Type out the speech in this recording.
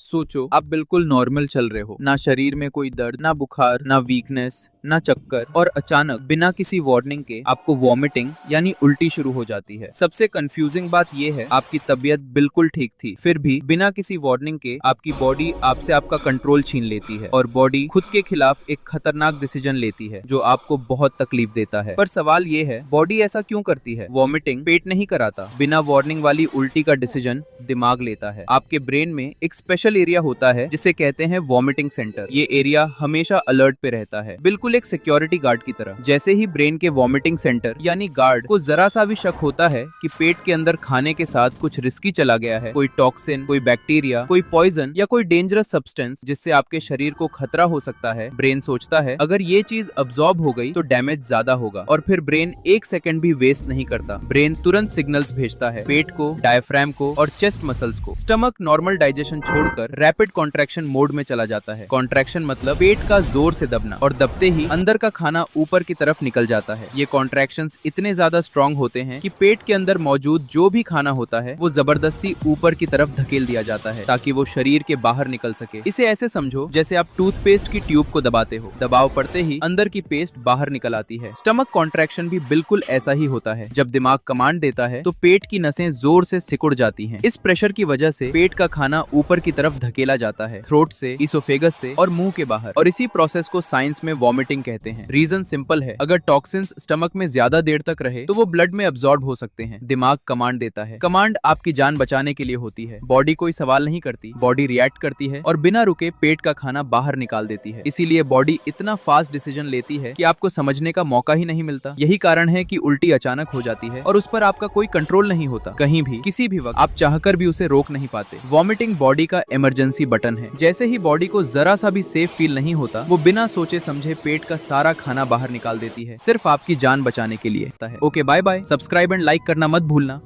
सोचो आप बिल्कुल नॉर्मल चल रहे हो, ना शरीर में कोई दर्द, ना बुखार, ना वीकनेस, ना चक्कर, और अचानक बिना किसी वार्निंग के आपको वॉमिटिंग यानी उल्टी शुरू हो जाती है। सबसे कंफ्यूजिंग बात यह है, आपकी तबीयत बिल्कुल ठीक थी, फिर भी बिना किसी वार्निंग के आपकी बॉडी आपसे आपका कंट्रोल छीन लेती है और बॉडी खुद के खिलाफ एक खतरनाक डिसीजन लेती है जो आपको बहुत तकलीफ देता है। पर सवाल ये है, बॉडी ऐसा क्यों करती है? वॉमिटिंग पेट नहीं कराता, बिना वार्निंग वाली उल्टी का डिसीजन दिमाग लेता है। आपके ब्रेन में एक स्पेशल एरिया होता है जिसे कहते हैं वॉमिटिंग सेंटर। ये एरिया हमेशा अलर्ट पे रहता है, बिल्कुल एक सिक्योरिटी गार्ड की तरह। जैसे ही ब्रेन के वॉमिटिंग सेंटर यानी गार्ड को जरा सा भी शक होता है कि पेट के अंदर खाने के साथ कुछ रिस्की चला गया है, कोई टॉक्सिन, कोई बैक्टीरिया, कोई पॉइजन या कोई डेंजरस सब्सटेंस जिससे आपके शरीर को खतरा हो सकता है, ब्रेन सोचता है अगर ये चीज अब्सॉर्ब हो गई तो डैमेज ज्यादा होगा। और फिर ब्रेन एक सेकंड भी वेस्ट नहीं करता, ब्रेन तुरंत सिग्नल्स भेजता है पेट को, डायफ्राम को और चेस्ट मसल्स को। स्टमक नॉर्मल डाइजेशन छोड़कर रैपिड कॉन्ट्रैक्शन मोड में चला जाता है। कॉन्ट्रैक्शन मतलब पेट का जोर से दबना, और दबते ही अंदर का खाना ऊपर की तरफ निकल जाता है। ये कॉन्ट्रैक्शंस इतने ज्यादा स्ट्रॉन्ग होते हैं कि पेट के अंदर मौजूद जो भी खाना होता है वो जबरदस्ती ऊपर की तरफ धकेल दिया जाता है ताकि वो शरीर के बाहर निकल सके। इसे ऐसे समझो जैसे आप टूथपेस्ट की ट्यूब को दबाते हो, दबाव पड़ते ही अंदर की पेस्ट बाहर निकल आती है। स्टमक कॉन्ट्रैक्शन भी बिल्कुल ऐसा ही होता है। जब दिमाग कमांड देता है तो पेट की नसें जोर से सिकुड़ जाती हैं। इस प्रेशर की वजह से पेट का खाना ऊपर की तरफ धकेला जाता है, थ्रोट से, इसोफेगस से और मुंह के बाहर। और इसी प्रोसेस को साइंस में वॉमिटिंग कहते हैं। रीजन सिंपल है, अगर टॉक्सिन्स स्टमक में ज्यादा देर तक रहे तो वो ब्लड में अब्सॉर्ब हो सकते हैं। दिमाग कमांड देता है, कमांड आपकी जान बचाने के लिए होती है। बॉडी कोई सवाल नहीं करती, बॉडी रिएक्ट करती है और बिना रुके पेट का खाना बाहर निकाल देती है। इसीलिए बॉडी इतना फास्ट डिसीजन लेती है कि आपको समझने का मौका ही नहीं मिलता। यही कारण है कि उल्टी अचानक हो जाती है और उस पर आपका कोई कंट्रोल नहीं होता। कहीं भी किसी भी वक्त आप चाहकर भी उसे रोक नहीं पाते। वॉमिटिंग बॉडी का इमरजेंसी बटन है। जैसे ही बॉडी को जरा सा भी सेफ फील नहीं होता, वो बिना सोचे समझे पेट का सारा खाना बाहर निकाल देती है, सिर्फ आपकी जान बचाने के लिए। Okay, bye bye. Subscribe and like करना मत भूलना।